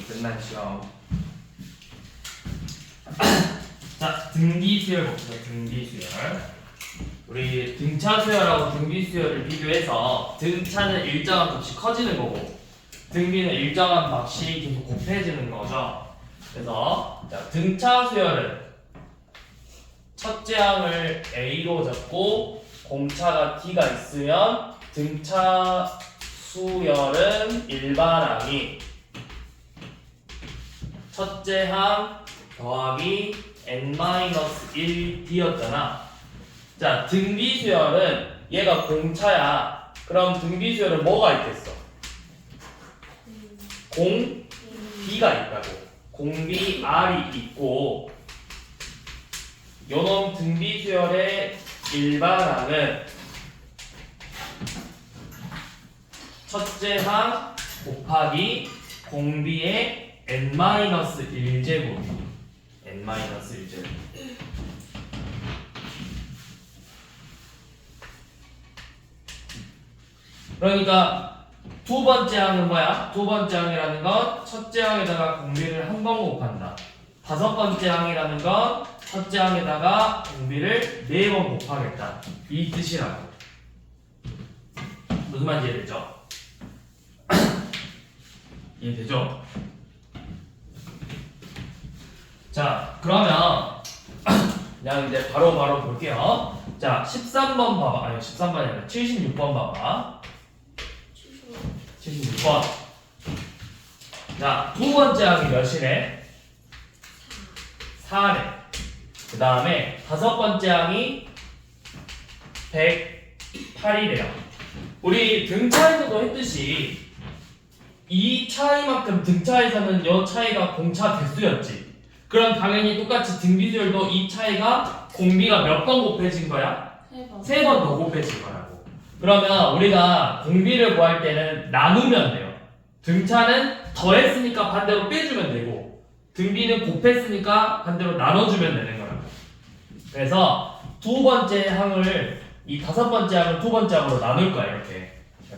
끝난 시험. 자, 등기수열 봅시다. 등기수열. 우리 등차수열하고 등비수열을 비교해서 등차는 일정한 값이 커지는 거고 등비는 일정한 값이 계속 곱해지는 거죠. 그래서 자, 등차수열은 첫째 항을 A로 잡고 공차가 D가 있으면 등차수열은 일반항이 첫째 항 더하기 n-1D였잖아. 자, 등비수열은 얘가 공차야. 그럼 등비수열은 뭐가 있겠어? 공 B가 있다고. 공B R이 있고 요놈 등비수열의 일반항은 첫째 항 곱하기 공B의 n-1제곱 n-1제곱. 그러니까 두 번째 항은 뭐야? 두 번째 항이라는 건 첫째 항에다가 공비를 한 번 곱한다. 다섯 번째 항이라는 건 첫째 항에다가 공비를 네 번 곱하겠다. 이 뜻이라고. 무슨 말인지 이해되죠? 이해되죠? 자, 그러면 그냥 이제 바로 볼게요. 자, 13번 봐봐. 아니, 13번이 아니라 76번 봐봐. 76번. 자, 두 번째 항이 몇이래? 4래. 그 다음에 다섯 번째 항이 108이래요. 우리 등차에서도 했듯이 이 차이만큼 등차에서는 이 차이가 공차 대수였지. 그럼 당연히 똑같이 등비수열도 이 차이가 공비가 몇 번 곱해진 거야? 세 번 더 곱해진 거라고. 그러면 우리가 공비를 구할 때는 나누면 돼요. 등차는 더했으니까 반대로 빼주면 되고 등비는 곱했으니까 반대로 나눠주면 되는 거라고. 그래서 두 번째 항을 이 다섯 번째 항을 두 번째 항으로 나눌 거야. 이렇게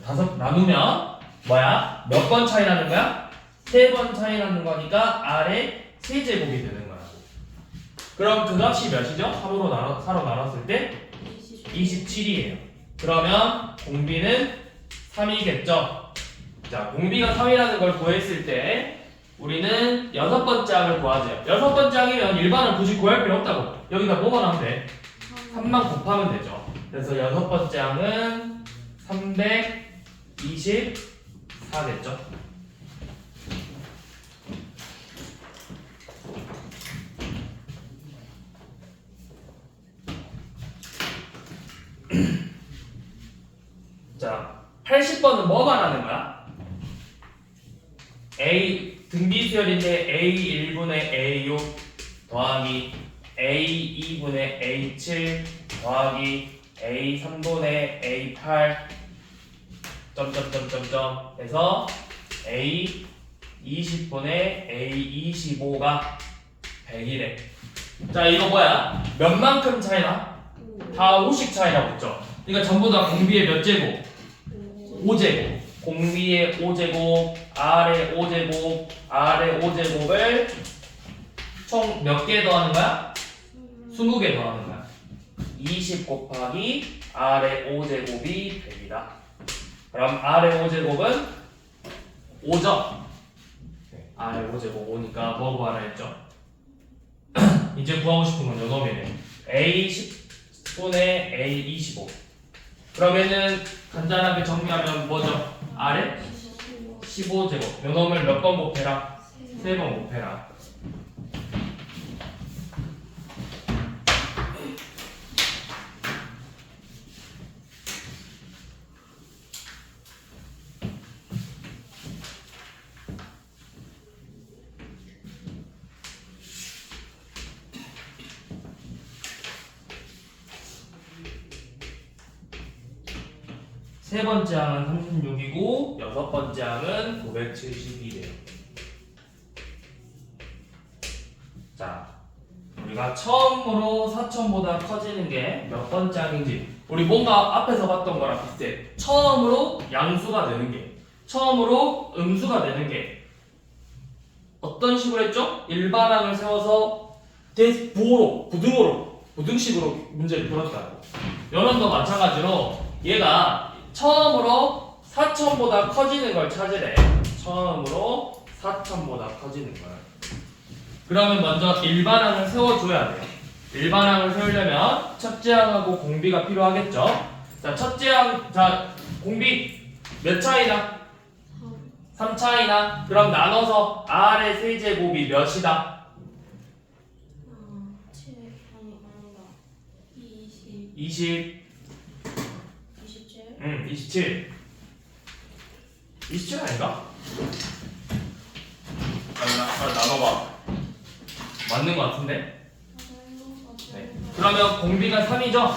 다섯 나누면 뭐야? 몇 번 차이 나는 거야? 세 번 차이 나는 거니까 아래 세제곱이 되는 거라고. 그럼 그 값이 몇이죠? 4로 나눴을 때 27이에요. 그러면 공비는 3이겠죠? 자, 공비가 3이라는 걸 구했을 때 우리는 여섯 번째 항을 구하죠. 여섯 번째 항이면 일반을 굳이 구할 필요 없다고. 여기다 뭐만 하면 돼? 3만 곱하면 되죠. 그래서 여섯 번째 항은 324겠죠? 자, 80번은 뭐 말하는 거야? A 등비수열인데 A1분의 A6 더하기 A2분의 A7 더하기 A3분의 A8 점점점점점 해서 A20분의 A25가 100이래. 자, 이거 뭐야? 몇 만큼 차이나? 다 5씩 차이나 붙죠? 그러니까 전부 다 공비의 몇 제곱? 5제곱. 공비의 5제곱, R의 5제곱, R의 5제곱을 총 몇 개 더하는 거야? 20개 더하는 거야. 20 곱하기 R의 5제곱이 100이다. 그럼 R의 5제곱은 5죠? R의 5제곱 5니까 뭐 구하라 했죠? 이제 구하고 싶은 건 요놈이네. A10분의 A25. 그러면은 간단하게 정리하면 뭐죠? R의 15제곱. 요놈을 몇 번 곱해라? 3번 곱해라. 세 번째 항은 36이고 여섯 번째 항은 972래요. 자, 우리가 처음으로 4천보다 커지는 게 몇 번째 항인지 우리 뭔가 앞에서 봤던 거랑 비슷해. 처음으로 양수가 되는 게 처음으로 음수가 되는 게 어떤 식으로 했죠? 일반항을 세워서 부등식으로 문제를 풀었다고. 연원도 마찬가지로 얘가 처음으로 4천보다 커지는 걸 찾으래. 처음으로 4천보다 커지는 걸. 그러면 먼저 일반항을 세워줘야 돼요. 일반항을 세우려면 첫째 항하고 공비가 필요하겠죠. 자, 첫째 항, 자, 공비 몇 차이나? 3차이나? 그럼 나눠서 R의 세제곱이 몇이다? 7 아니다 20 20 27 27 27 아닌가? 나눠봐. 맞는 것 같은데? 네. 그러면 공비가 3이죠?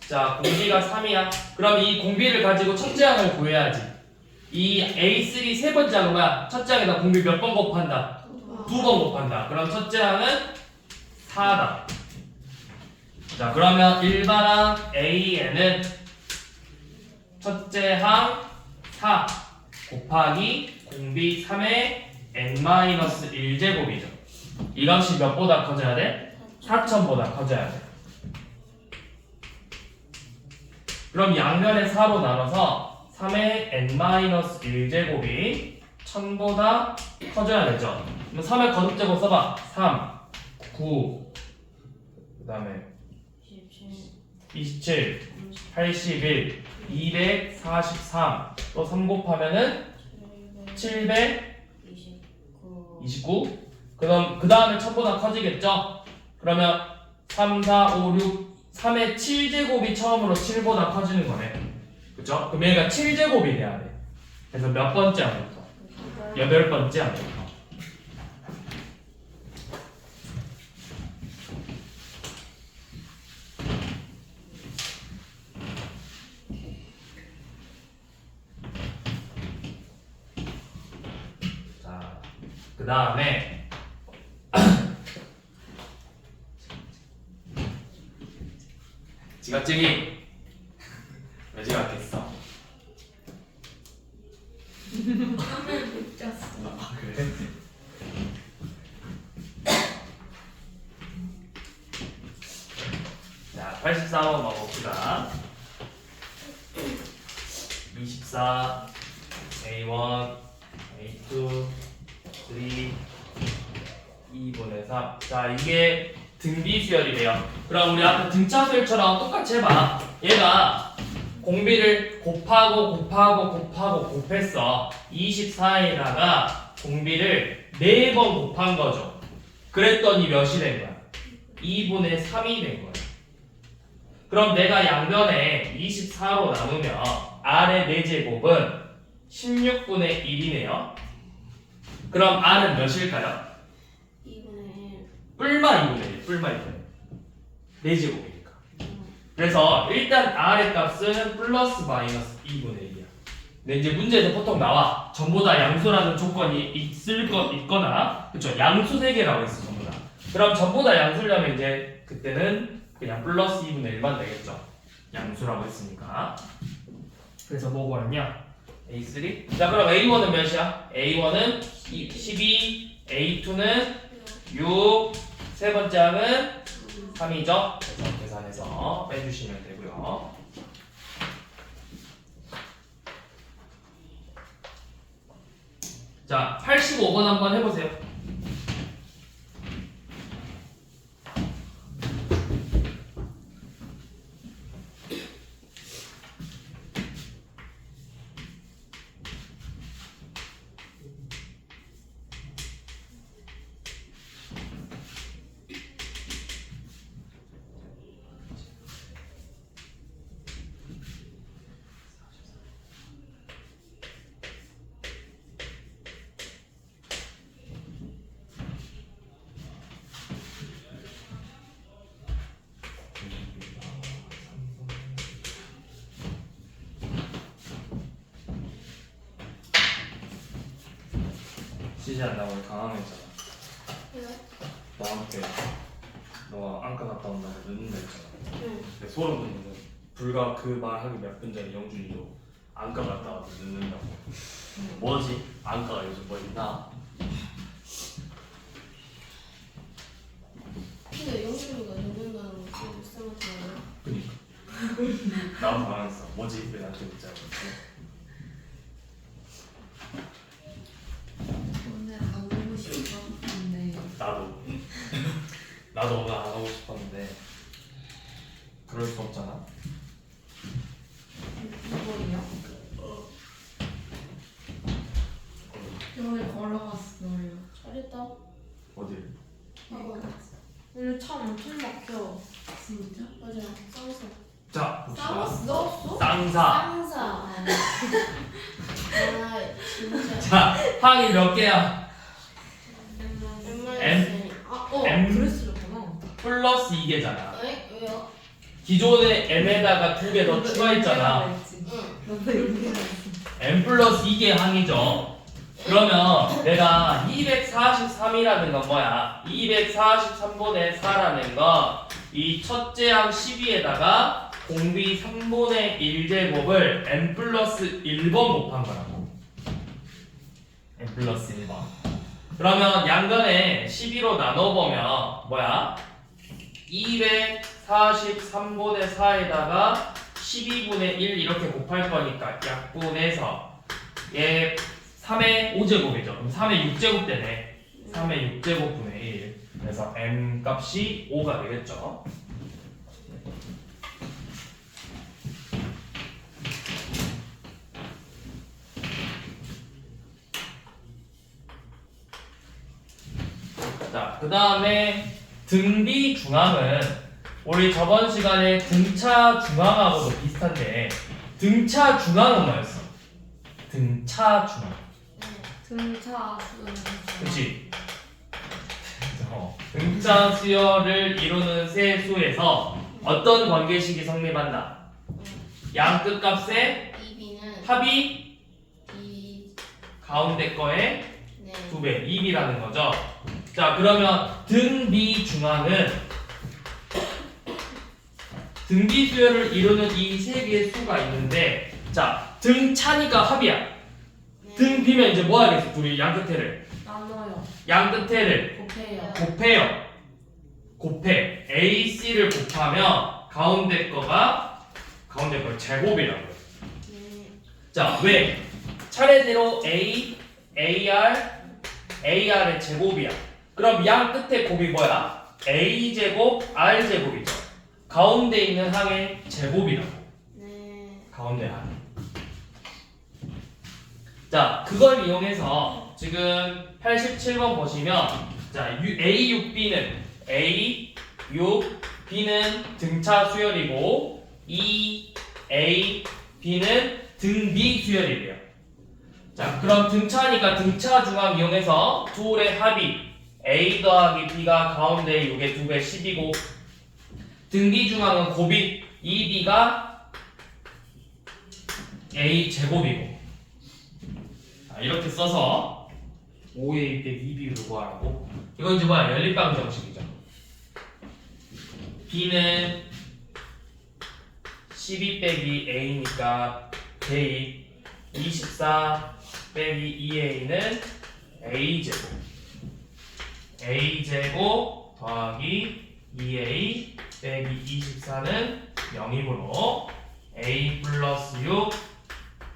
자, 공비가 3이야. 그럼 이 공비를 가지고 첫째 항을 구해야지. 이 A3 세 번째 항은 뭐야? 첫째 항에다 공비 몇 번 곱한다? 2번 곱한다. 그럼 첫째 항은 4다. 자, 그러면 일반항 A에는 첫째 항 4 곱하기 공비 3의 n-1제곱이죠. 이 값이 몇보다 커져야 돼? 4천보다 커져야 돼. 그럼 양면에 4로 나눠서 3의 n-1제곱이 1000보다 커져야 되죠. 그럼 3의 거듭제곱 써봐. 3, 9, 그 다음에 27, 81, 243, 또 3 곱하면은 729. 그럼 그 다음에 1000보다 커지겠죠? 그러면 3, 4, 5, 6, 3의 7제곱이 처음으로 7보다 커지는 거네. 그죠? 그럼 얘가 7제곱이 돼야 돼. 그래서 몇 번째 항부터? 8번째 항부터. 자, 그 다음에 지각쟁이 왜 지각했어? 땀을 못 짰어. 아, 그래? 자, 83번 봐봅시다. 24, A1, A2, 3, 2분의 3. 자, 이게 등비수열이래요. 그럼 우리 아까 등차수열처럼 똑같이 해봐. 얘가 공비를 곱하고 곱했어. 24에다가 공비를 4번 곱한 거죠. 그랬더니 몇이 된 거야? 2분의 3이 된 거야. 그럼 내가 양변에 24로 나누면 R의 4제곱은 16분의 1이네요. 그럼 R은 몇일까요? 2분의 1 뿔마 2분의 1, 뿔마 2분의 1. 4제곱이니까. 그래서 일단 R의 값은 플러스 마이너스 2분의 1이야. 근데 이제 문제에서 보통 나와. 전부 다 양수라는 조건이 있거나, 그쵸? 양수 3개라고 했어, 전부 다. 그럼 전부 다 양수려면 이제 그때는 그냥 플러스 2분의 1만 되겠죠. 양수라고 했으니까. 그래서 뭐 구했냐? A3? 자, 그럼 A1은 몇이야? A1은 12, A2는 6, 세 번째 항은 3이죠? 그래서 계산해서 빼주시면 되고요. 자, 85번 한번 해보세요. 쉬지 않다고 강황했잖아. 왜요? 너한테 너가 안과 갔다 온다고 늦는다 했잖아. 응. 근데 소름 돋는 불과 그 말하기 몇 분 전에 영준이도 안과 갔다 와서 늦는다고. 뭐지? 안과가 요즘 뭐 있나? 근데 영준이가 넣는다는 거 진짜 쌤한테 그니까 나도 당황했어. 뭐지? 왜 나한테 묻지 않았어? 오늘 안 오고 싶었는데 나도 오늘 안 하고 싶었는데 그럴 수 없잖아. 이거요? 오늘 걸어갔어요. 잘했다. 어디를? 오늘 차 엄청 막혀. 진짜? 맞아. 쌍사. 자 봅시다. 넣었어? 쌍사. 쌍사. 아 진짜. 자 항이 몇 개야? 엠마이스. M 그랬었구나. 플러스 2개잖아. 에? 왜요? 기존에 m에다가 2개 더 추가했잖아. 응. 너도 여기가 있어. m 플러스 2개 항이죠. 그러면 내가 243이라는 건 뭐야? 243분의 4라는 건 이 첫째 항 12에다가 공비 3분의 1제곱을 n 플러스 1번 곱한 거라고. n 플러스 1번. 그러면 양변에 12로 나눠보면 뭐야? 243분의 4에다가 12분의 1 이렇게 곱할 거니까 약분해서 얘 3의 5제곱이죠. 그럼 3의 6제곱 되네. 3의 6제곱 분의 1. 그래서 m 값이 5가 되겠죠. 자, 그 다음에 등비 중앙은 우리 저번 시간에 등차 중앙하고도 비슷한데 등차 중앙은 뭐였어? 등차 중앙. 등차 그치? 등차 수열을 이루는 세 수에서 어떤 관계식이 성립한다? 양 끝값의 이비는 합이 이 가운데 거의 네. 2배, 2b라는 거죠. 자, 그러면 등비 중앙은 등비 수열을 이루는 이 세 개의 수가 있는데, 자, 등차니까 합이야. 네. 등비면 이제 뭐 하겠어? 둘이 양 끝에를. 나눠요. 양 끝에를 곱해요. 곱해요. 곱해. AC를 곱하면 가운데 걸 제곱이라고요. 네. 자, 왜? 차례대로 A, AR의 제곱이야. 그럼 양 끝에 곱이 뭐야? A제곱, R제곱이죠. 가운데 있는 항의 제곱이라고. 네. 가운데 항. 자, 그걸 이용해서 지금 87번 보시면 자, A6B는 A6B는 등차 수열이고 EAB는 등비 수열이래요. 자, 그럼 등차니까 등차 중앙 이용해서 둘의 합이 A 더하기 B가 가운데 6의 2배 10이고 등비 중앙은 곱이 2B가 A 제곱이고 자, 이렇게 써서 5A 빼기 2B로 구하라고. 이건 이제 뭐야? 연립방 정식이죠. B는 12 빼기 A니까 대입 24 빼기 2A는 A제곱 A제곱 더하기 2A 빼기 24는 0이므로 A 플러스 6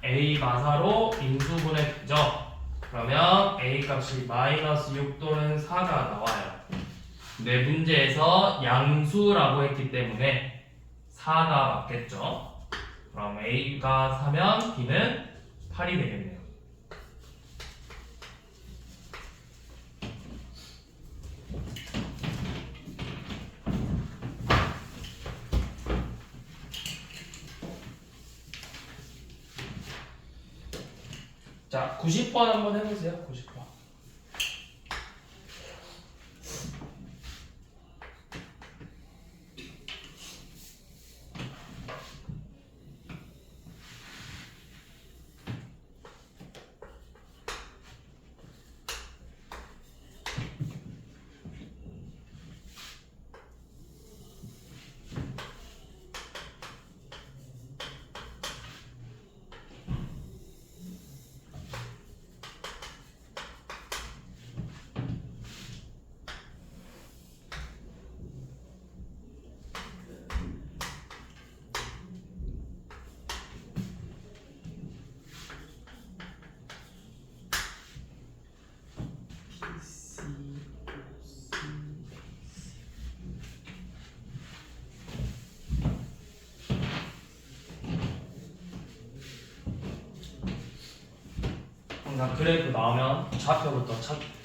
A 마사로 인수분해 되죠. 그러면 A 값이 마이너스 6 또는 4가 나와요. 내 문제에서 양수라고 했기 때문에 4가 맞겠죠. 그럼 A가 4면 B는 8이 되겠네요. 자, 90번 한번 해보세요. 90번. 항상 그래프 나오면 좌표부터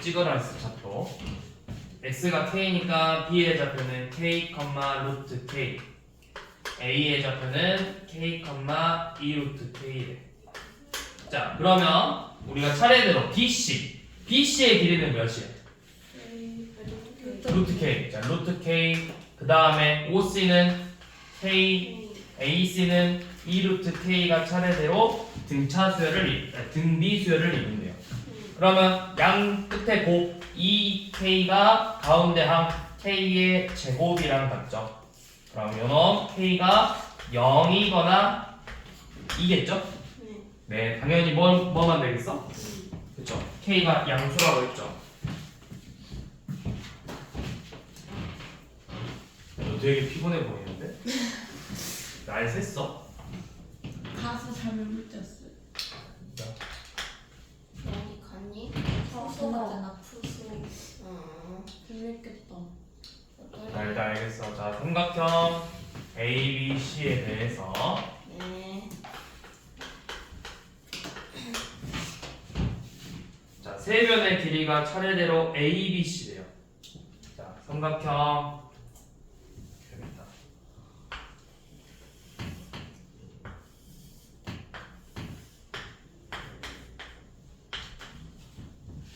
찍어라 했어. 좌표. x가 k니까 b의 좌표는 k, 루트 k. a의 좌표는 k, 2 루트 k래. 자, 그러면 우리가 차례대로 BC의 길이는 몇이야? 루트 k. 자, 루트 k. 그 다음에 OC는 k, AC는 2 루트 k가 차례대로 등비 수열을 이룬대요. 그러면 양 끝에 곱 2k가 가운데 항 k의 제곱이랑 같죠. 그럼 요놈 k가 0이거나 2겠죠? 네, 당연히 뭐만 되겠어? 그쵸? k가 양수라고 했죠. 너 되게 피곤해 보이는데? 날 샜어? 가서 잘못 묻혔어. 어디 갔니? 정답잖아. 푸수. 재밌겠다. 네, 알겠어. 자, 삼각형 ABC에 대해서 네. 자, 세 변의 길이가 차례대로 ABC래요. 자, 삼각형 여기다.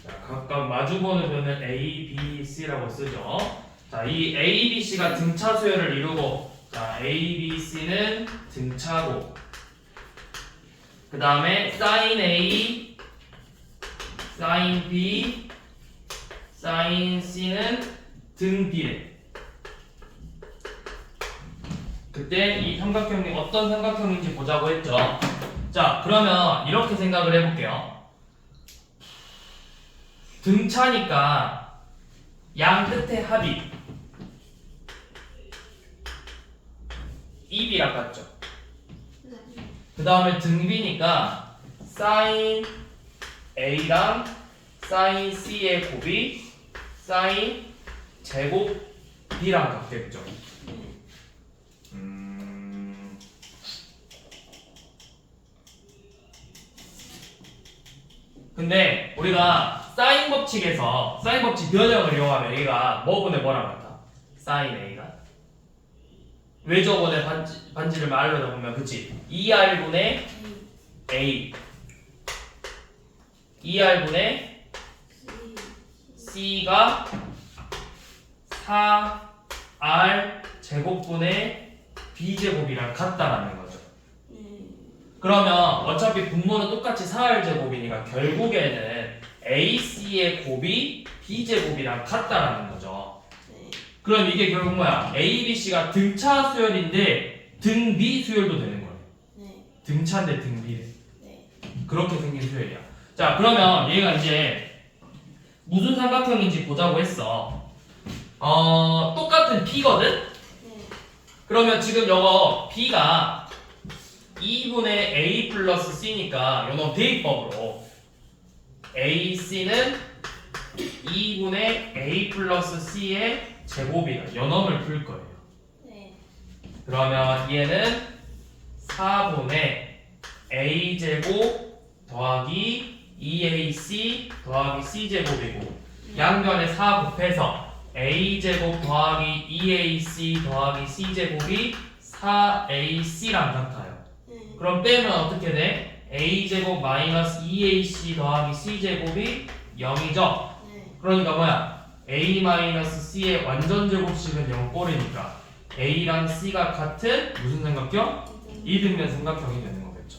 자, 각각 마주보는 변을 A, B, C라고 쓰죠. 자, 이 A, B, C가 등차 수열을 이루고, 자, A, B, C는 등차고, 그 다음에 sin A, sin B, sin C는 등 B래. 그때 이 삼각형이 어떤 삼각형인지 보자고 했죠. 자, 그러면 이렇게 생각을 해볼게요. 등차니까 양 끝에 합이 입이랑 같죠. 그 다음에 등비니까 sin A랑 sin C의 곱이 sin 제곱 B랑 같겠죠. 근데 우리가 사인 법칙에서 사인 법칙 변형을 이용하면 여기가 뭐분의 뭐랑 같아? sin A가 외접원의 반지를 말로 보면 그치? 2R분의 A 2R분의 C가 4R 제곱분의 B제곱이랑 같다라는 거죠. 그러면 어차피 분모는 똑같이 4R 제곱이니까 결국에는 AC의 곱이 B제곱이랑 같다라는 거죠. 그럼 이게 결국 뭐야? A, B, C가 등차 수열인데 등비 수열도 되는 거예요. 등차인데 등비래. 그렇게 생긴 수열이야. 자, 그러면 얘가 이제 무슨 삼각형인지 보자고 했어. 똑같은 P거든? 그러면 지금 요거 B가 2분의 A 플러스 C니까 요놈 대입법으로 AC는 2분의 A 플러스 C의 제곱이다. 요놈을 풀 거예요. 그러면 얘는 4분의 A 제곱 더하기 2AC 더하기 C 제곱이고 양변에 4 곱해서 A 제곱 더하기 2AC 더하기 C 제곱이 4AC랑 같아요. 그럼 빼면 어떻게 돼? A 제곱 마이너스 2AC 더하기 C 제곱이 0이죠. 그러니까 뭐야? A 마이너스 C의 완전 제곱식은 0꼴이니까 A랑 C가 같은 무슨 삼각형? 이등변 삼각형이 되는 거겠죠.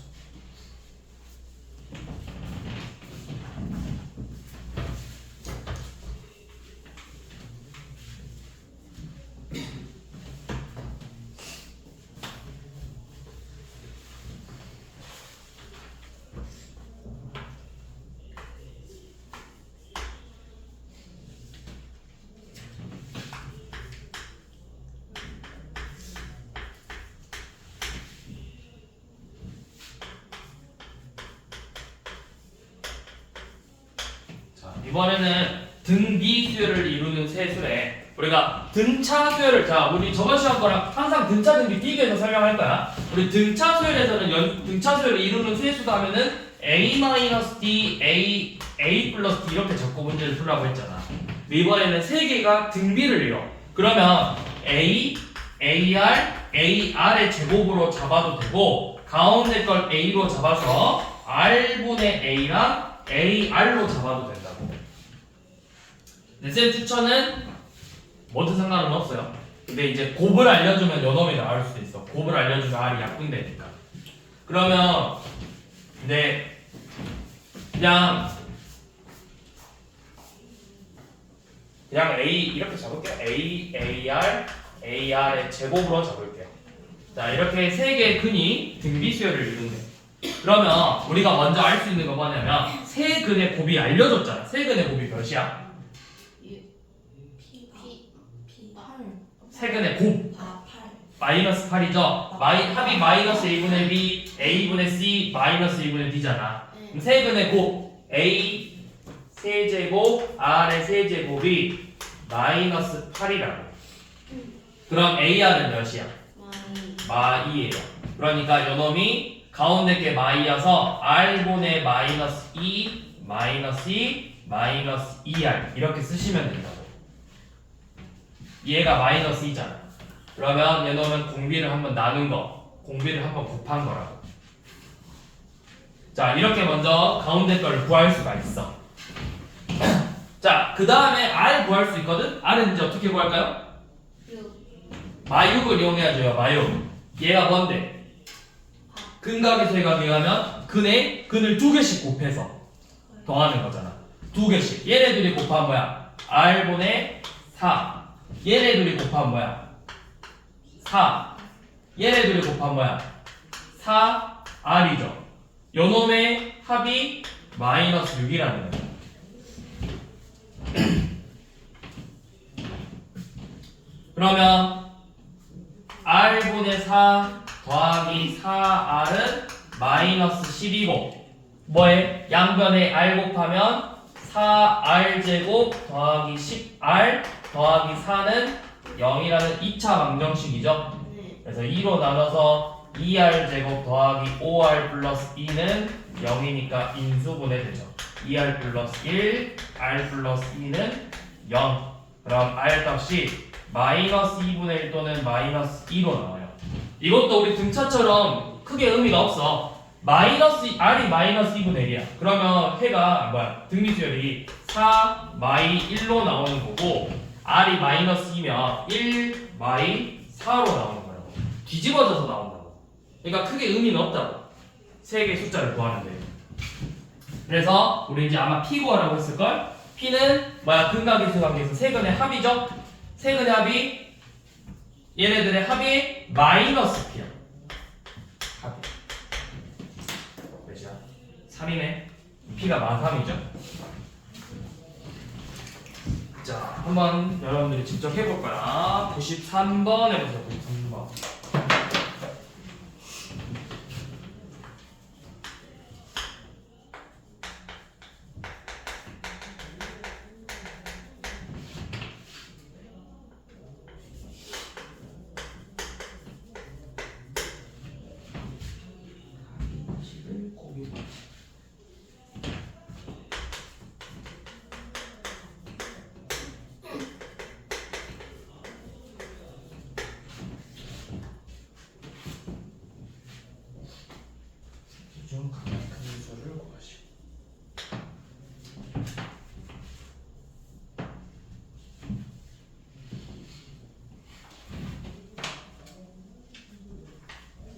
이번에는 등비 수열을 이루는 세수래. 우리가 등차 수열을, 자, 우리 저번 시간 거랑 항상 등차 등비 비교해서 설명할 거야. 우리 등차수열에서는 등차수열을 이루는 수의 수다 하면은 a-d, a 플러스 d 이렇게 적고 문제를 풀라고 했잖아. 이번에는 세 개가 등비를 이뤄. 그러면 a, ar의 제곱으로 잡아도 되고 가운데 걸 a로 잡아서 r분의 a랑 ar로 잡아도 된다고. 근데 쌤 추천은 뭐든 상관은 없어요. 근데 이제 곱을 알려주면 요놈이 나올 수도 있어. 곱을 알려주면 r이 약분되니까. 그러면 이제 그냥 a 이렇게 잡을게요. ar의 제곱으로 잡을게요. 자, 이렇게 세 개의 근이 등비수열을 이룬대. 그러면 우리가 먼저 알 수 있는 거 뭐냐면 세 근의 곱이 알려줬잖아. 세 근의 곱이 몇이야? 세 근의 곱 마이너스 8이죠. 합이 마이너스 a분의 b, a분의 c, 마이너스 2분의 d잖아. 그럼 세 근의 곱 a 세제곱 r의 세제곱이 마이너스 8이라고. 그럼 ar은 몇이야? 마이예요. 그러니까 요놈이 가운데 게 마이여서 r분의 마이너스 2, 마이너스 2, 마이너스 2r 이렇게 쓰시면 된다고. 얘가 마이너스 2잖아. 그러면 얘놈은 공비를 한번 나눈 거, 공비를 한번 곱한 거라고. 자, 이렇게 먼저 가운데 걸 구할 수가 있어. 자, 그 다음에 r 구할 수 있거든? r은 이제 어떻게 구할까요? 마육을 이용해야죠. 마육. 얘가 뭔데? 근각의 세각에 가면 근을 두 개씩 곱해서 더하는 거잖아. 두 개씩. 얘네들이 곱하면 뭐야? r분의 4. 얘네들이 곱하면 뭐야? 4. 얘네들이 곱하면 뭐야? 4r이죠. 요놈의 합이 마이너스 6이라는 거야. 그러면 r분의 4 더하기 4r은 마이너스 10이고 뭐에? 양변에 r 곱하면 4r제곱 더하기 10r 더하기 4는 0이라는 2차 방정식이죠. 그래서 2로 나눠서 2r제곱 더하기 5r 플러스 2는 0이니까 인수분해 되죠. 2r 플러스 1, r 플러스 2는 0. 그럼 r 값이 마이너스 2분의 1 또는 마이너스 2로 나와요. 이것도 우리 등차처럼 크게 의미가 없어. r이 마이너스 2분의 1이야. 그러면 해가 뭐야? 등비수열이 4 마이 1로 나오는 거고 r이 마이너스 2면 1 마이 4로 나오는 거라고. 뒤집어져서 나온다고. 그러니까 크게 의미는 없다고. 세 개의 숫자를 구하는데. 그래서 우리 이제 아마 P 구하라고 했을걸? P는 뭐야? 근각의 관계에서 세 근의 합이죠? 세 근의 합이 얘네들의 합이 마이너스 P야. 합이 몇이야? 3이네. P가 마3이죠? 자, 한번 여러분들이 직접 해볼 거야. 93번 해보세요. 93번. 중 가장 큰 수를 구하시오.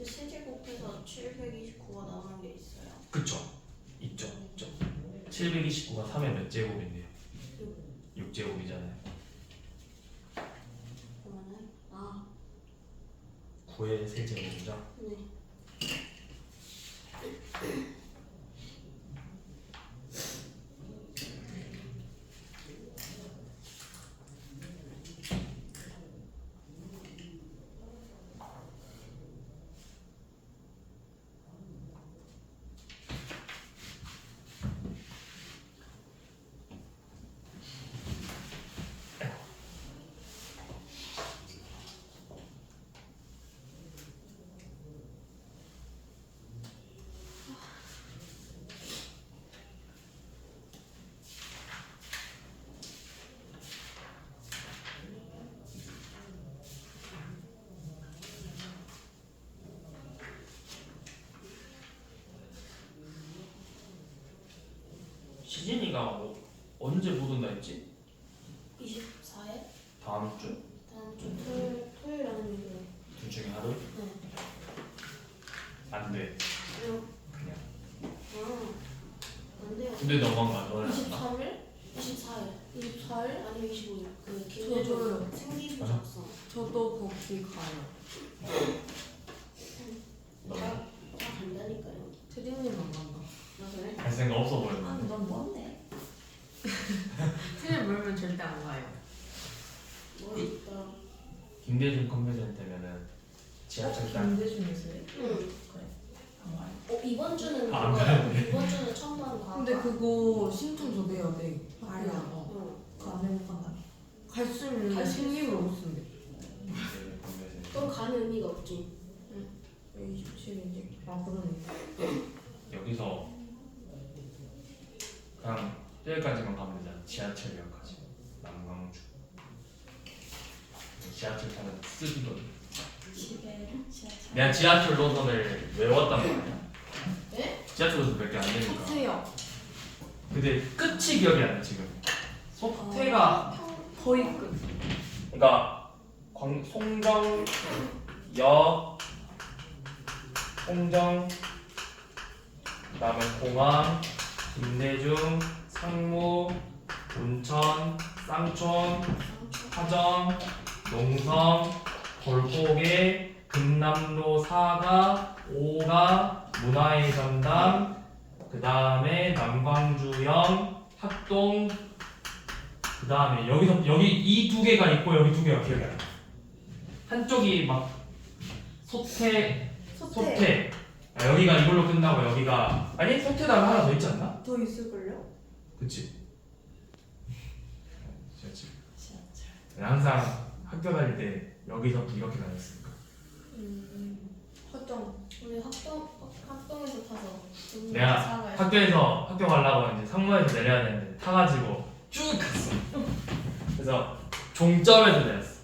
세제곱해서 729가 나오는 게 있어요. 그쵸? 있죠. 729가 3의 몇 제곱인데요? 6제곱이잖아요. 그러면은 9의 세제곱이죠? 네. 지진이가 언제 못 온다 했지? 24일? 다음 주? 다음 주 토요일 아니면 둘 중에 하루? 네. 안 돼. 그냥. 안 돼요. 근데 너만 가. 너는 안 가. 23일? 24일. 24일? 아니면 25일. 그 저도요. 김대중 생기부 아. 작성. 저도 거기 가요. 다 간다니까요. 트리님 안 간다. 맞아요? 갈 생각 없어 보여. 아니 넌 뭔데? 트리님 모르면 절대 안 가요. 뭐 있다. 김대중 컨벤션 때면은 지하철 딱 김대중에서요? 응. 그래. 안 가요. 이번 주는 아, 안 그거야. 가는데. 이번 주는 천만 가. 근데 그거 신청 저 내야 돼. 말이야. 어. 응. 그거 안 되면 간다. 갈 수 있는데 갈수 신림을 못 쓴대. 그럼 가는 의미가 없지. 27일이지. 아 그러네. 여기서 그냥 여기까지만 가면 되잖아. 지하철역까지. 남광주. 지하철 타면 쓰기거든. 집에 지하철. 내가 지하철 노선을 외웠단 말이야. 네? 지하철 노선 몇 개 안 되니까. 속세요. 근데 끝이 기억이 안 나 지금. 속태가 거의 끝. 그러니까 송정 그다음에 공항, 김대중, 상무, 온천, 쌍촌, 화정, 농성, 골고개, 금남로 4가, 5가, 문화의 전당, 그 다음에 남광주역, 학동, 그 다음에 여기 이 두 개가 있고 여기 두 개가 기억이 안 나. 한쪽이 막 소태. 아, 여기가 이걸로 끝나고 여기가 아니 소태다가 하나 더 있지 않나? 더 있을걸요? 그치? 그렇지. 지하철. 항상 학교 다닐 때 여기서부터 이렇게 다녔으니까. 허정. 우리 학동에서 타서. 내가 사가요. 학교 가려고 이제 상무에서 내려야 되는데 타가지고 쭉 갔어. 그래서 종점에서 내렸어.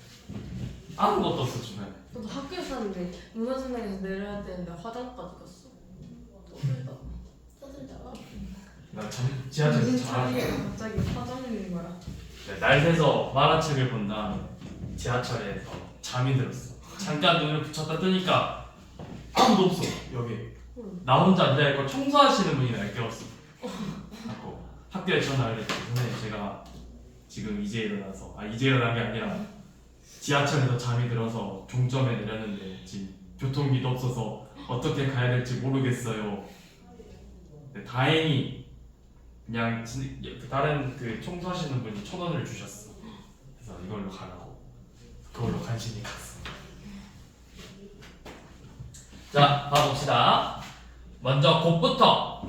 아무것도 없어 중간에. 저도 학교에서 하는데 문화생활에서 내려야 되는데 화장까지 갔어. 떠들다가. 나 지하철에서 무슨 잘. 자리에 갑자기 화장인 거야. 날 새서 만화책을 본 다음에 지하철에서 잠이 들었어. 잠깐 눈을 붙였다 뜨니까 아무도 없어 여기. 나 혼자 앉아있고 청소하시는 분이 날 깨웠어. 하고 학교에 전화를 했지. 선생님 제가 지금 이제 일어나서 이제 일어난 게 아니라 지하철에서 잠이 들어서 종점에 내렸는데 지금 교통비도 없어서 어떻게 가야 될지 모르겠어요. 근데 다행히 그냥 다른 그 청소하시는 분이 1,000원을 주셨어. 그래서 이걸로 가라고. 그걸로 간신히 갔어. 자, 가봅시다. 먼저 곱부터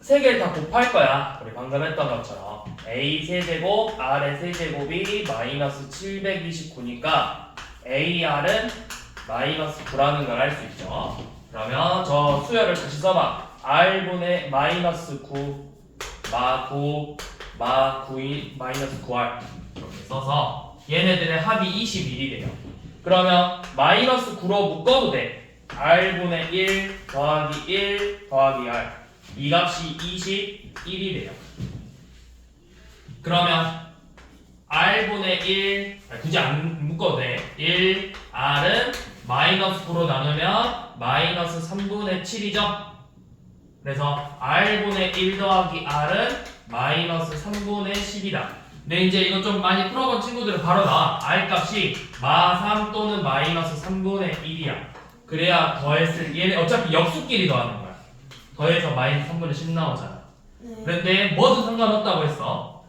세 개를 다 곱할 거야. 우리 방금 했던 것처럼 a 세제곱 r의 세제곱이 마이너스 729니까 ar은 마이너스 9라는 걸 알 수 있죠. 그러면 저 수열을 다시 써봐. r분의 마이너스 9 마9 마9이 마이너스 9r 이렇게 써서 얘네들의 합이 21이 돼요. 그러면 마이너스 9로 묶어도 돼. r분의 1 더하기 1 더하기 r 이 값이 21이 돼요. 그러면 r분의 1 굳이 안 묶어도 돼. 1 r은 마이너스 9로 나누면 마이너스 3분의 7이죠. 그래서 r분의 1 더하기 r은 마이너스 3분의 10이다. 근데 이제 이거 좀 많이 풀어본 친구들은 바로 나와. r 값이 마3 또는 마이너스 3분의 1이야. 그래야 더했을 얘네 어차피 역수끼리 더하는 거야. 더해서 마이너스 3분의 10 나오잖아. 네. 그런데 뭐든 상관없다고 했어.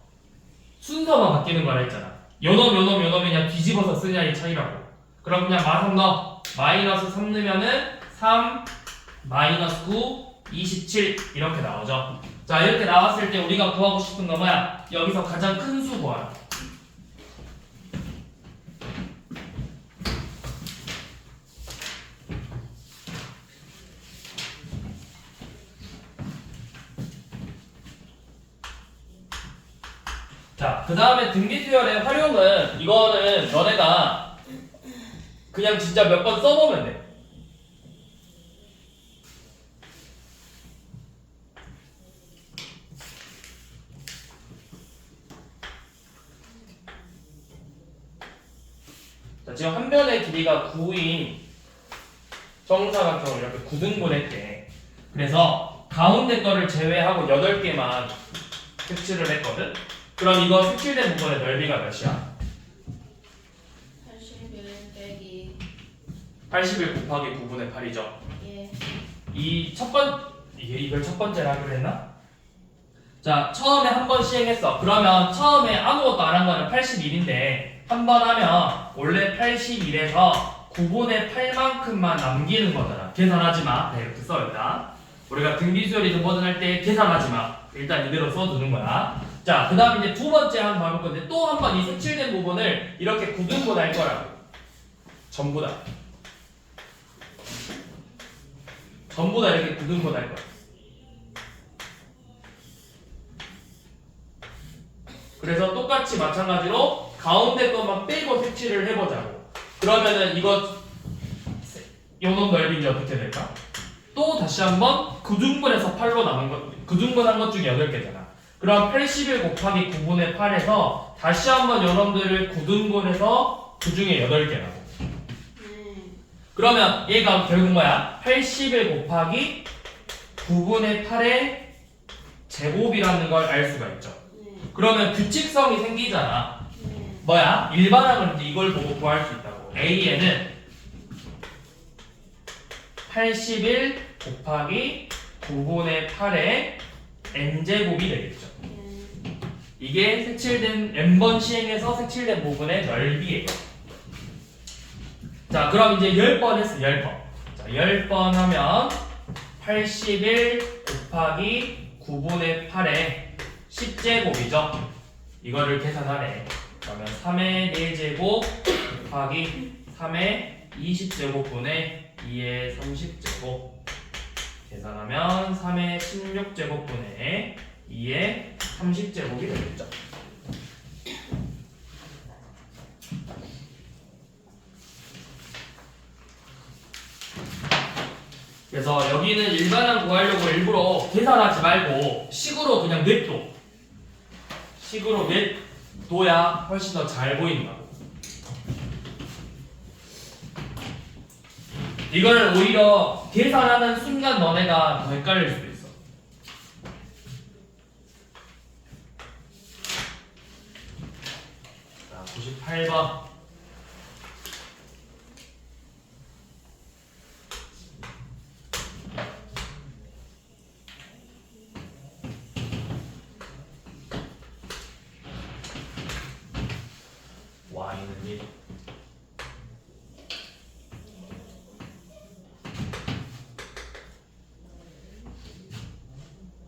순서만 바뀌는 거라 했잖아. 요놈이냐 뒤집어서 쓰냐 이 차이라고. 그럼 그냥 마3 넣어. 마이너스 3 넣으면은 3 마이너스 9 27 이렇게 나오죠. 자, 이렇게 나왔을 때 우리가 구하고 싶은 거 뭐야? 여기서 가장 큰 수 구하라. 자, 그 다음에 등비수열의 활용은 이거는 너네가 그냥 진짜 몇 번 써보면 돼. 지금 한 변의 길이가 9인 정사각형을 이렇게 9등분했대. 그래서 가운데 거를 제외하고 8개만 색칠을 했거든. 그럼 이거 색칠된 부분의 넓이가 몇이야? 81 빼기 81 곱하기 9분의 8이죠. 예. 이걸 첫 번째라 그랬나? 자, 처음에 한 번 시행했어. 그러면 처음에 아무것도 안 한 거는 81인데 한 번 하면 원래 81에서 9분의 8만큼만 남기는 거잖아. 계산하지 마. 네, 이렇게 써 일단. 우리가 등비수열이든 뭐든 할 때 계산하지 마. 일단 이대로 써두는 거야. 자, 그 다음 이제 두 번째 한번 봐볼 건데 또 한 번 이 색칠된 부분을 이렇게 9등분 할 거라고. 전부 다. 전부 다 이렇게 9등분 할 거야. 그래서 똑같이 마찬가지로 가운데 것만 빼고 색칠을 해보자고. 그러면은 이거 요놈 넓이는 어떻게 될까? 또 다시 한번 9등분에서 8로 남은 것, 9등분한 것 중에 8개잖아. 그럼 81 곱하기 9분의 8에서 다시 한번 요놈들을 9등분해서 그 중에 8개라고. 그러면 얘가 결국 뭐야? 81 곱하기 9분의 8의 제곱이라는 걸 알 수가 있죠. 그러면 규칙성이 생기잖아. 뭐야? 일반항은 이제 이걸 보고 구할 수 있다고. A에는 81 곱하기 9분의 8의 n제곱이 되겠죠. 이게 색칠된 n번 시행해서 색칠된 부분의 넓이에요. 자, 그럼 이제 10번 했어. 10번. 자, 10번 하면 81 곱하기 9분의 8의 10제곱이죠. 이거를 계산하래. 그러면 3의 4제곱 곱하기 3의 20제곱분의 2의 30제곱 계산하면 3의 16제곱분의 2의 30제곱이 되겠죠. 그래서 여기는 일반항 구하려고 일부러 계산하지 말고 식으로 그냥 냅둬. 식으로 냅둬야 훨씬 더 잘 보인다고. 이거를 오히려 계산하는 순간 너네가 더 헷갈릴 수도 있어. 자, 98번. y는 1.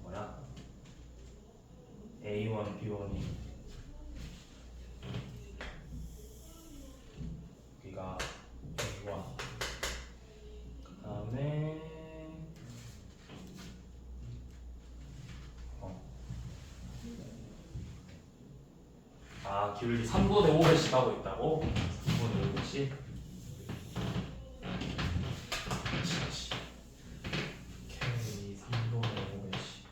뭐야? A1, B1이 여기가 A1 그 다음에 기울기 3분의 5배씩 하고 있다고? 3분의 5배씩? K 3분의 5배씩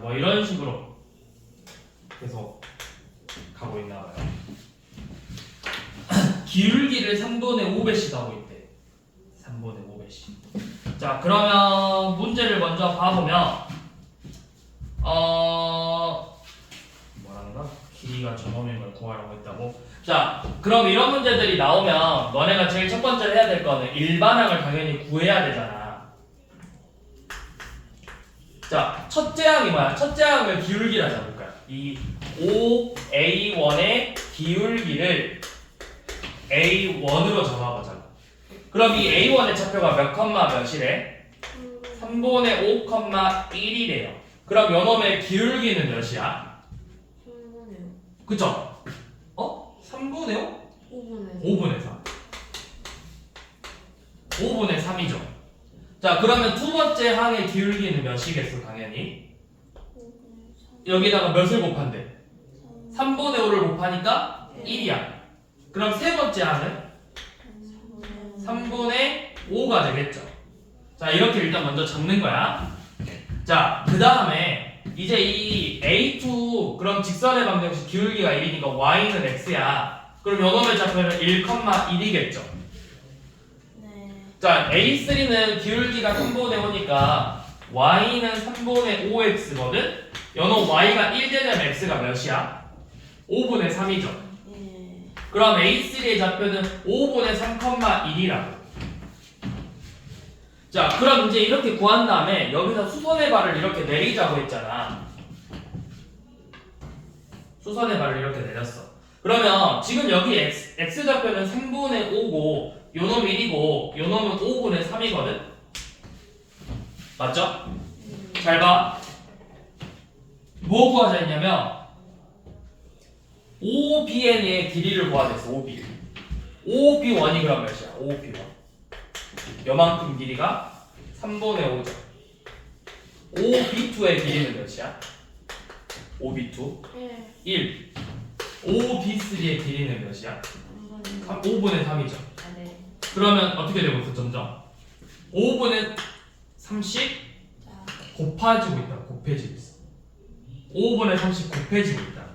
뭐 이런 식으로 계속 가고 있나 봐요. 기울기를 3분의 5배씩 하고 있대. 3분의 5배씩. 자, 그러면 문제를 먼저 봐보면 뭐란가? 길이가 저놈인 걸 구하라고 했다고. 자, 그럼 이런 문제들이 나오면 너네가 제일 첫 번째로 해야 될 거는 일반항을 당연히 구해야 되잖아. 자, 첫째 항이 뭐야? 첫째 항을 기울기라 잡을 거야. 이 OA1의 기울기를 A1으로 잡아보자. 그럼 이 A1의 좌표가 몇 컴마 몇이래? 3분의 5, 1이래요. 그럼 요놈의 기울기는 몇이야? 3분의 5. 그쵸? 3분의 5? 5분의 5분의 4. 5분의 3이죠. 자, 그러면 두 번째 항의 기울기는 몇이겠어, 당연히? 여기다가 몇을 곱한대? 3분의 5를 곱하니까 1이야. 그럼 세 번째 항은 3분의 5가 되겠죠. 자, 이렇게 일단 먼저 적는 거야. 자, 그 다음에 이제 이 A2 그럼 직선의 방정식 기울기가 1이니까 y는 x야. 그럼 요놈의 좌표는 1,1이겠죠. 네. 자, A3는 기울기가 3분의 5니까 y는 3분의 5x거든? 요놈 y가 1 되면 x가 몇이야? 5분의 3이죠. 예. 그럼 A3의 좌표는 5분의 3,1이라고. 자, 그럼 이제 이렇게 구한 다음에 여기서 수선의 발을 이렇게 내리자고 했잖아. 수선의 발을 이렇게 내렸어. 그러면 지금 여기 X좌표는 3분의 5고 요놈 1이고 요놈은 5분의 3이거든? 맞죠? 잘 봐. 뭐 구하자 했냐면 OBN의 길이를 구하자 했어. OB. OB1이 그럼 몇이야? OB1. 요만큼 길이가 3분의 5죠. OB2의 길이는 몇이야? OB2 예. 1. OB3의 길이는 몇이야? 5분의 3이죠. 아, 네. 그러면 어떻게 되고 있어 점점? 5분의 3씩 자. 곱해지고 있다. 곱해지고 있어. 5분의 3씩 곱해지고 있다.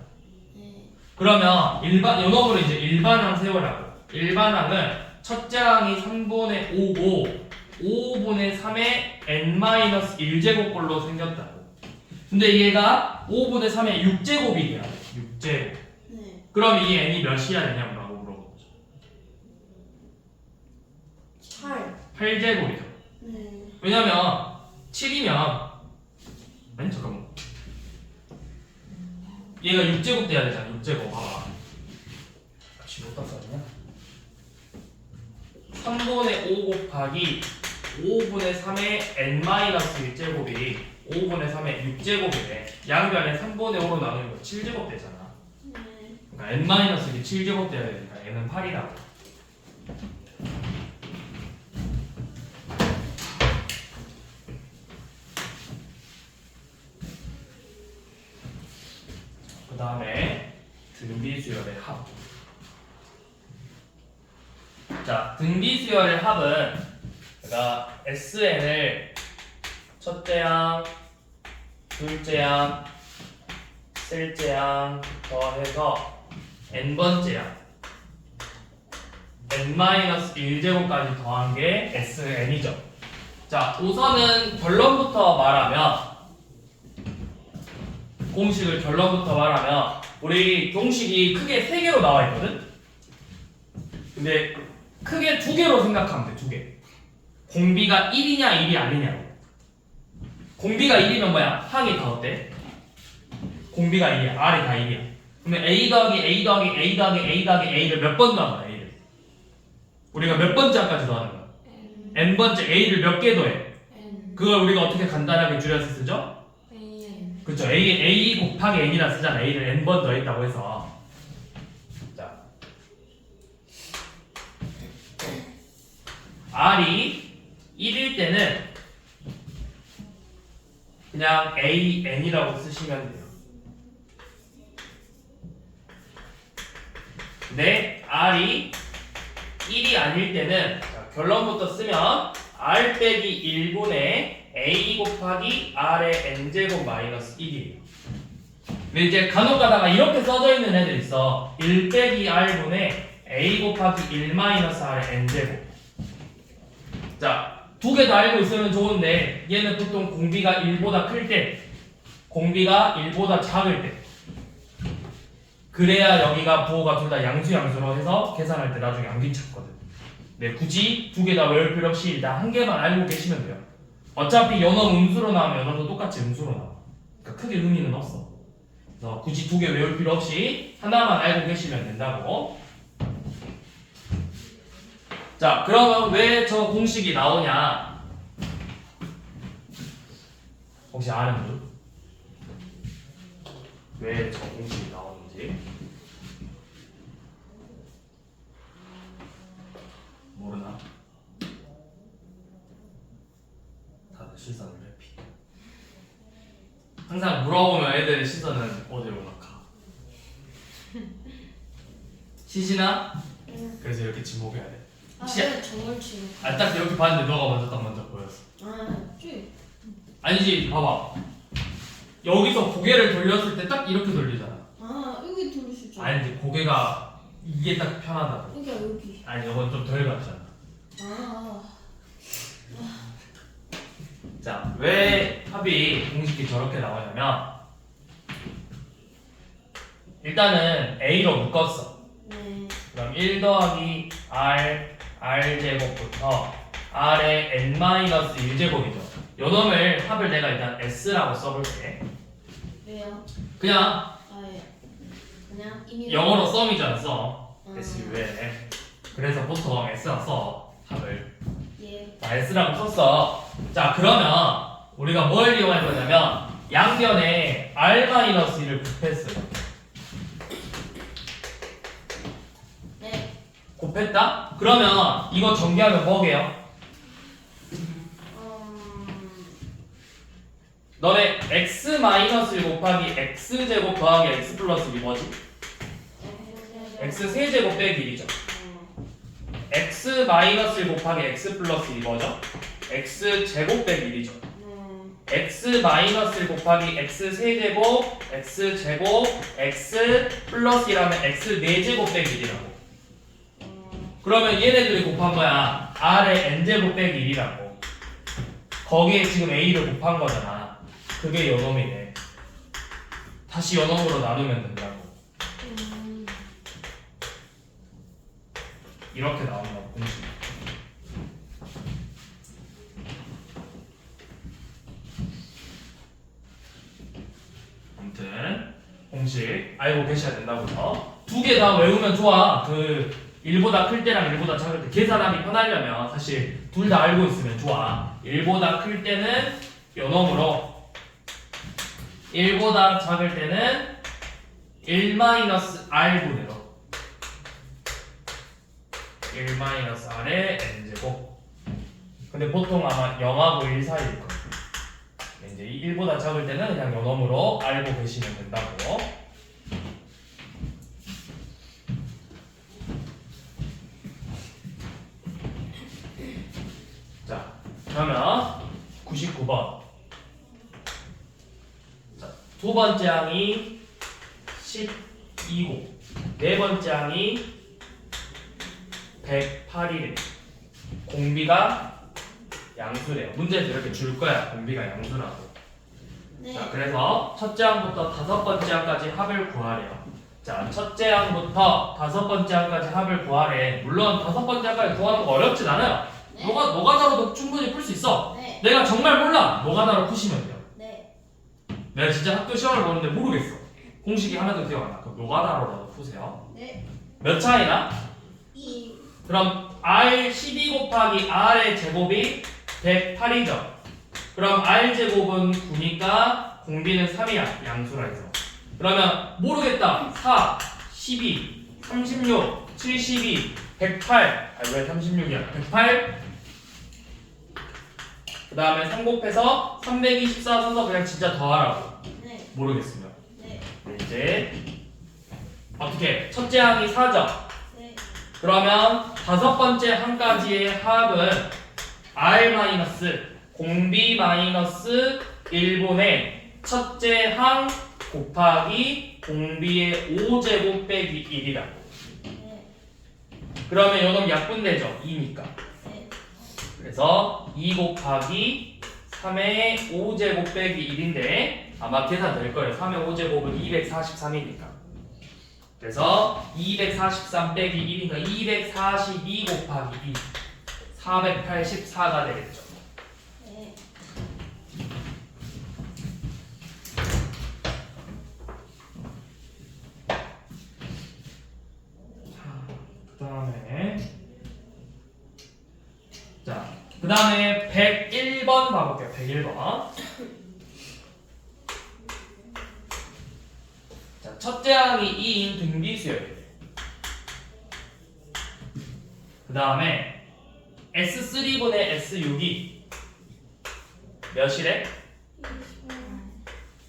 네. 그러면 요놈으로 이제 일반항 세우라고. 일반항은 첫째 항이 3분의 5고 5분의 3의 n-1제곱꼴로 생겼다고. 근데 얘가 5분의 3의 6제곱이 돼야 돼. 6제곱. 네. 그럼 이 n이 몇이야 되냐고 물어보죠. 8. 8제곱이죠. 네. 왜냐면 7이면 아니 잠깐만. 얘가 6제곱 돼야 되잖아. 6제곱. 봐봐. 역시 못 땄었냐? 3분의 5 곱하기 5분의 3의 n-1제곱이 5분의 3의 6제곱이네. 양변에 3분의 5로 나누는 거 7제곱 되잖아. 네. 그러니까 n-1이 7제곱 돼야 되니까 n은 8이라고. 그 다음에 등비수열의 합. 자, 등비수열의 합은 제가 SN을 첫째 항, 둘째 항, 셋째 항 더해서 n번째 항 n-1제곱까지 더한 게 SN이죠. 자, 우선은 결론부터 말하면 결론부터 말하면 우리 공식이 크게 3개로 나와 있거든? 근데 크게 2개로 생각하면 돼. 2개. 공비가 1이냐 1이 아니냐고. 공비가 1이면 뭐야? 항이 다 어때? 공비가 1이야. R이 다 1이야. 그러면 A 더하기 A 더하기 A 더하기 A 더하기 A를 몇 번 더한 거야? A를. 우리가 몇 번째까지 더하는 거야? N번째 A를 몇 개 더해? N. 그걸 우리가 어떻게 간단하게 줄여서 쓰죠? AN. 그쵸. A 곱하기 N이라 쓰잖아. A를 N번 더했다고 해서. 자, R이 1일 때는 그냥 AN이라고 쓰시면 돼요. 근데 R이 1이 아닐 때는 자, 결론부터 쓰면 R 빼기 1분의 A 곱하기 R의 N제곱 마이너스 1이에요. 근데 이제 간혹 가다가 이렇게 써져 있는 애들 있어. 1 빼기 R분의 A 곱하기 1 마이너스 R의 N제곱. 자, 2개 다 알고 있으면 좋은데 얘는 보통 공비가 1보다 클 때, 공비가 1보다 작을 때 그래야 여기가 부호가 둘 다 양수로 해서 계산할 때 나중에 안 귀찮거든. 네, 굳이 2개 다 외울 필요 없이 일단 1개만 알고 계시면 돼요. 어차피 연어 음수로 나오면 연어도 똑같이 음수로 나와. 그러니까 크게 의미는 없어. 그래서 굳이 2개 외울 필요 없이 하나만 알고 계시면 된다고. 자, 그러면 왜 저 공식이 나오냐? 혹시 아는 분? 왜 저 공식이 나오는지? 모르나? 항상 물어보면 애들의 시선은 어디로 갈까? 시시나? 응. 그래서 이렇게 지목해야 돼. 아, 진짜- 왜 저걸 지금? 딱 이렇게 봤는데 너가 먼저 딱 먼저 보였어. 아, 쭉. 아니지, 봐봐. 여기서 고개를 돌렸을 때 딱 이렇게 돌리잖아. 아, 여기 돌리시죠. 아니지, 고개가 이게 딱 편하다고. 여기야, 여기. 아니, 이건 좀 덜 같잖아. 아, 자, 왜 합이 공식이 저렇게 나오냐면 일단은 A로 묶었어. 네. 그럼 1 더하기 R 제곱부터 R의 n-1제곱이죠. 요 놈을 합을 내가 일단 S라고 써볼게. 왜요? 그냥 아, 예. 그냥 이미. 영어로 썸이잖아, 썸. 음. SU에. 그래서 보통 S라 써, 합을. 예. 자, S라고 썼어. 자, 그러면 우리가 뭘 이용할 거냐면 양변에 R-1을 곱했어요. 네. 곱했다? 그러면 이거 전개하면 뭐게요? 너네 x-1 곱하기 x제곱 더하기 x 플러스 1이 뭐지? x 세제곱 빼기 1이죠. x-1 곱하기 x 플러스 1이 뭐죠? x 제곱 빼기 1이죠. x-1 곱하기 x 세제곱 x 제곱 x 플러스 1하면 x 4제곱 빼기 1이라고. 그러면 얘네들이 곱한 거야. r의 n제곱 빼기 1이라고. 거기에 지금 a를 곱한 거잖아. 그게 요놈이네. 다시 요놈으로 나누면 된다고. 이렇게 나온다고 공식. 아무튼 공식 알고 계셔야 된다고요. 두 개 다 외우면 좋아. 그 1보다 클 때랑 1보다 작을 때 계산하기 편하려면 사실 둘 다 알고 있으면 좋아. 1보다 클 때는 요놈으로 1보다 작을 때는 1-r 분으로 1-r의 n제곱. 근데 보통 아마 0하고 1 사이일 거예요. 이제 1보다 작을 때는 그냥 요놈으로 알고 계시면 된다고. 자, 그러면 99번. 자, 두 번째 항이 12고, 네 번째 항이 108이래. 공비가 양수래요. 문제에서 이렇게 줄 거야. 공비가 양수라고. 네. 자, 그래서 첫째 항부터 다섯 번째 항까지 합을 구하래요. 자, 첫째 항부터 다섯 번째 항까지 합을 구하래. 물론 다섯 번째 항까지 구하는 거 어렵진 않아요. 네. 노가다로도 충분히 풀 수 있어. 네. 내가 정말 몰라. 노가다로 푸시면 돼요. 네. 내가 진짜 학교 시험을 보는데 모르겠어. 공식이 하나도 기억 안 나. 그럼 노가다로라도 푸세요. 네. 몇 차이나? 2. 그럼 R 12 곱하기 R의 제곱이 108이죠. 그럼 R 제곱은 9니까 공비는 3이야. 양수라 해서. 그러면 모르겠다. 4, 12, 36, 72, 108. 아, 왜 36이야? 108. 그 다음에 3 곱해서 324 써서 그냥 진짜 더하라고. 네. 모르겠으면. 네. 이제 어떻게? 첫째 항이 4죠. 네. 그러면 다섯 번째 항까지의 합은 R- 공비 마이너스 1분의 첫째 항 곱하기 공비의 5제곱 빼기 1이라고. 네. 그러면 요놈 약분되죠. 2니까. 네. 그래서 2 곱하기 3의 5제곱 빼기 1인데 아마 계산 될 거예요. 3의 5제곱은 243이니까. 그래서 243 빼기 1이니까 242 곱하기 2 484가 되겠죠. 네. 그 다음에 101번 봐볼게요. 101번. 자, 첫째 항이 2인 등비수열이에요. 그 다음에 S3분의 S6이 몇이래?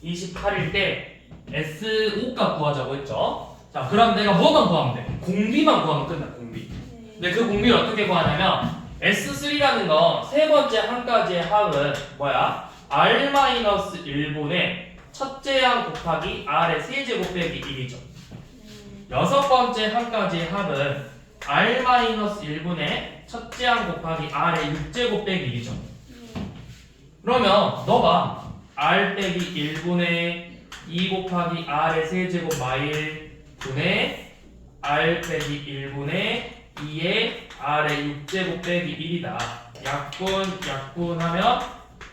28일 때 S5 값 구하자고 했죠. 자, 그럼 내가 뭐만 구하면 돼? 공비만 구하면 끝나, 공비. 근데 그 공비를 어떻게 구하냐면 S3라는 거 세 번째 한 가지의 합은 뭐야? R-1분의 첫째 항 곱하기 R의 세제곱 빼기 1이죠. 여섯 번째 한 가지의 합은 R-1분의 첫째 항 곱하기 R의 6제곱 빼기 1이죠. 그러면 너가 R 빼기 1분의 2 곱하기 R의 세제곱 마일 분의 R 빼기 1분의 2의 R의 6제곱 빼기 1이다. 약분하면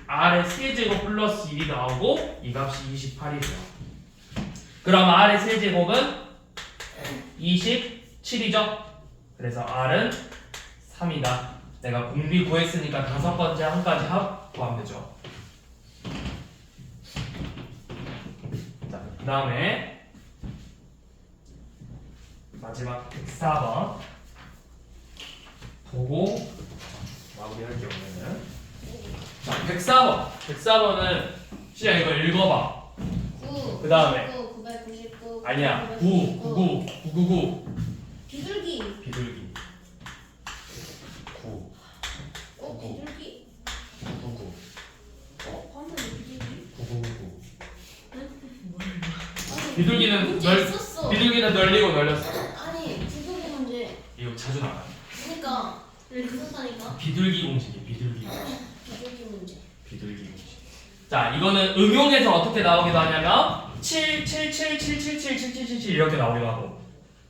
R의 세제곱 플러스 1이 나오고 이 값이 28이래요. 그럼 R의 세제곱은 27이죠. 그래서 R은 3이다. 내가 공비 구했으니까 다섯 번째 한 가지 합 구하면 되죠. 자, 그 다음에 마지막 104번 보고 마무리할게요. 오늘은. 자, 104번은 시작 이거 읽어봐. 9. 그 다음에 999. 아니야. 9, 99, 999 비둘기. 비둘기 9, 비둘기? 99 방금 비둘기? 999 아니, 비둘기는 문제 있었어. 비둘기는 널리고 널렸어. 아니, 비둘기 문제. 이거 자주 나와. 그러니까 있었다니까. 비둘기 공식이 비둘기 문제. 공식. 자, 이거는 응용해서 어떻게 나오기도 하냐면 7, 7, 7, 7, 7, 7, 7, 7, 7, 7 이렇게 나오기도 하고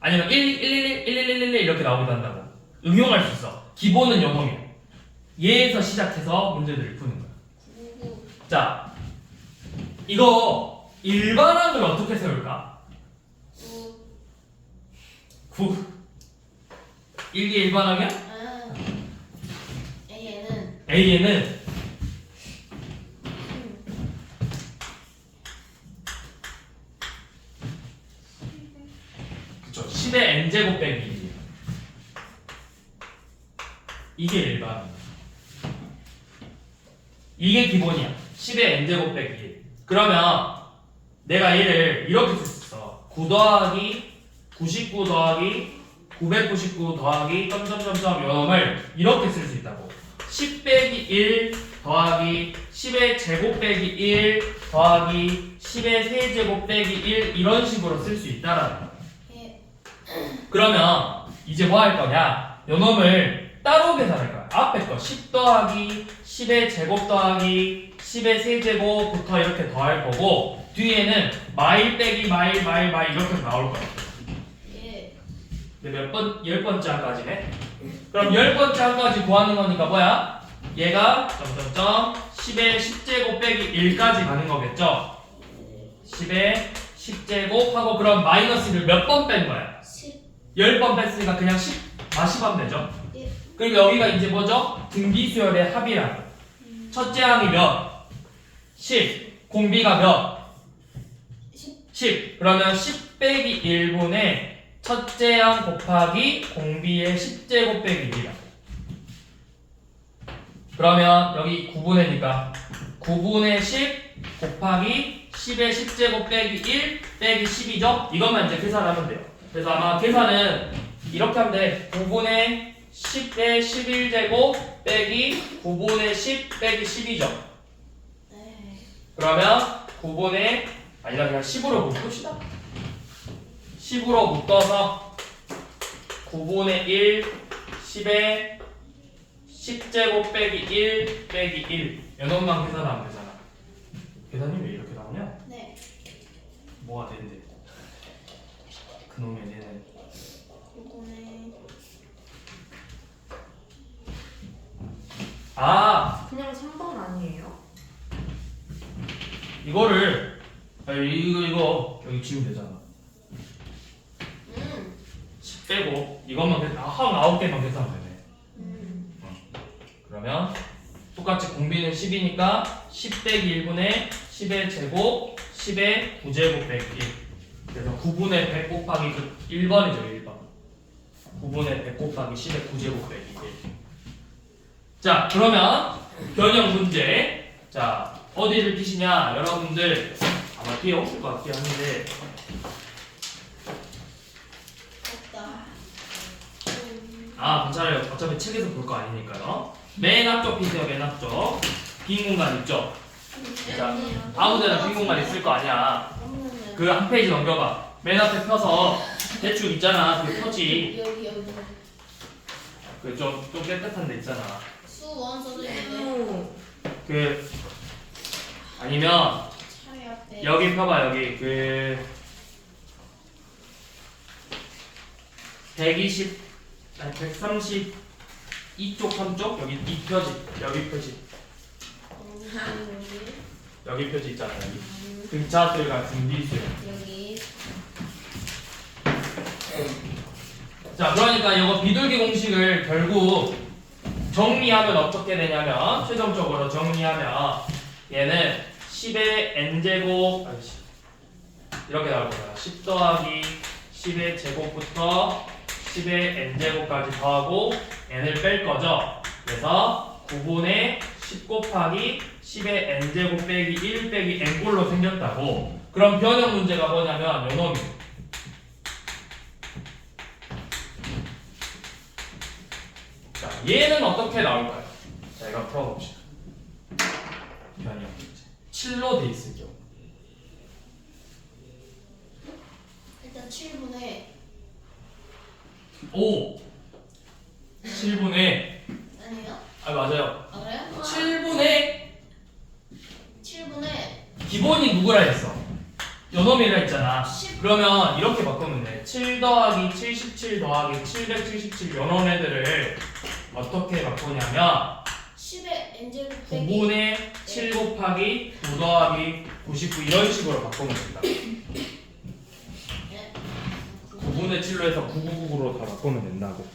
아니면 1, 1, 1, 1, 1, 1, 1 이렇게 나오기도 한다고. 응용할 수 있어. 기본은 요 놈이야. 얘에서 시작해서 문제들을 푸는 거야. 9. 자, 이거 일반항을 어떻게 세울까? 9 1이 일반항이야? 아. A에는 A에는 그쵸 10의 n제곱 빼기 1 이게 일반항이야. 이게 기본이야. 10의 n제곱 빼기 1 그러면 내가 얘를 이렇게 쓸 수 있어. 9 더하기 99 더하기 999 더하기 점점점점 요놈을 이렇게 쓸 수 있다고. 10 빼기 1 더하기 10의 제곱 빼기 1 더하기 10의 세제곱 빼기 1 이런 식으로 쓸 수 있다라는 거야. 예. 그러면 이제 뭐 할 거냐? 요놈을 따로 계산할 거야. 앞에 거 10 더하기 10의 제곱 더하기 10의 세제곱부터 이렇게 더할 거고 뒤에는 마일 빼기 마일 이렇게 나올 거야. 예. 근데 몇 번? 10번째 한까지네. 그럼 10번째 한까지 구하는 거니까 뭐야? 얘가 점점점 10의 10제곱 빼기 1까지 가는 거겠죠? 10의 10제곱 하고 그럼 마이너스를 몇 번 뺀 거야? 10. 10번 뺐으니까 그냥 10 다시 하면 되죠? 예. 그리고 여기가 이제 뭐죠? 등비수열의 합이라고. 첫째 항이 몇? 10. 공비가 몇? 10. 그러면 10 빼기 1분의 첫째 항 곱하기 공비의 10제곱 빼기 1이다. 그러면 여기 9분의니까 9분의 10 곱하기 10의 10제곱 빼기 1 빼기 10이죠? 이것만 이제 계산하면 돼요. 그래서 아마 계산은 이렇게 하면 돼. 9분의 10의 11제곱 빼기 9분의 10 빼기 10이죠. 네. 그러면 9분의 아니다 그냥 10으로 묶읍시다. 10으로 묶어서 9분의 1 10의 10제곱 빼기 1 빼기 1 이놈만 계산하면 되잖아. 계산이 왜 이렇게 나오냐? 네. 뭐가 되는데? 그놈의 얘는 요거는 아 그냥 3번 아니에요? 이거를 이거 여기 지우면 되잖아. 10 빼고 이것만 한 9개만 계산하면 되네. 그러면 똑같이 공비는 10이니까 10 빼기 1분의 10의 제곱 10의 9제곱 빼기 1 그래서 9분의 100 곱하기 그 1번이죠 1번 9분의 100 곱하기 10의 9제곱 빼기 1 자 그러면 변형 문제 자 어디를 띄시냐 여러분들 아마 뒤에 없을 것 같긴 한데 없다. 괜찮아요. 어차피 책에서 볼 거 아니니까요. 맨 앞쪽 피세요. 맨 앞쪽 빈 공간 있죠? 자, 아무데나 빈 공간 있을 거 아니야. 없는데. 그 한 페이지 넘겨봐. 맨 앞에 펴서 대충 있잖아. 그 표지 여기. 그 좀 깨끗한 데 있잖아. 수원 써져 있는데. 오. 그 아니면 차이 앞에. 여기 펴봐. 여기 그 120 아니 130 이쪽 3쪽 여기 이 표지 여기 표지 여기 표지 있잖아. 여기 등차수가 등비수요. 여기. 자, 그러니까 이거 비둘기 공식을 결국 정리하면 어떻게 되냐면 최종적으로 정리하면 얘는 10의 n제곱 이렇게 나올 거야. 10 더하기 10의 제곱부터 10의 n제곱까지 더하고 n을 뺄 거죠. 그래서 9분의 10 곱하기 10의 n제곱 빼기 1 빼기 n꼴로 생겼다고. 그럼 변형 문제가 뭐냐면 요놈이 자, 얘는 어떻게 나올까요? 자, 이거 풀어봅시다. 변형 문제 7로 돼 있을 경우 일단 7분의 5 7분의 아니에요? 맞아요. 아 그래요? 7분의 7분의 기본이 누구라 했어? 요놈이라 했잖아. 10. 그러면 이렇게 바꾸면 돼. 7 더하기 77 더하기 777 요런 애들을 어떻게 바꾸냐면 10의 n제곱 빼기 9분의 7 곱하기 9 더하기 99 이런 식으로 바꾸면 된다. 네. 9분의 7로 해서 9999로 다 바꾸면 된다고.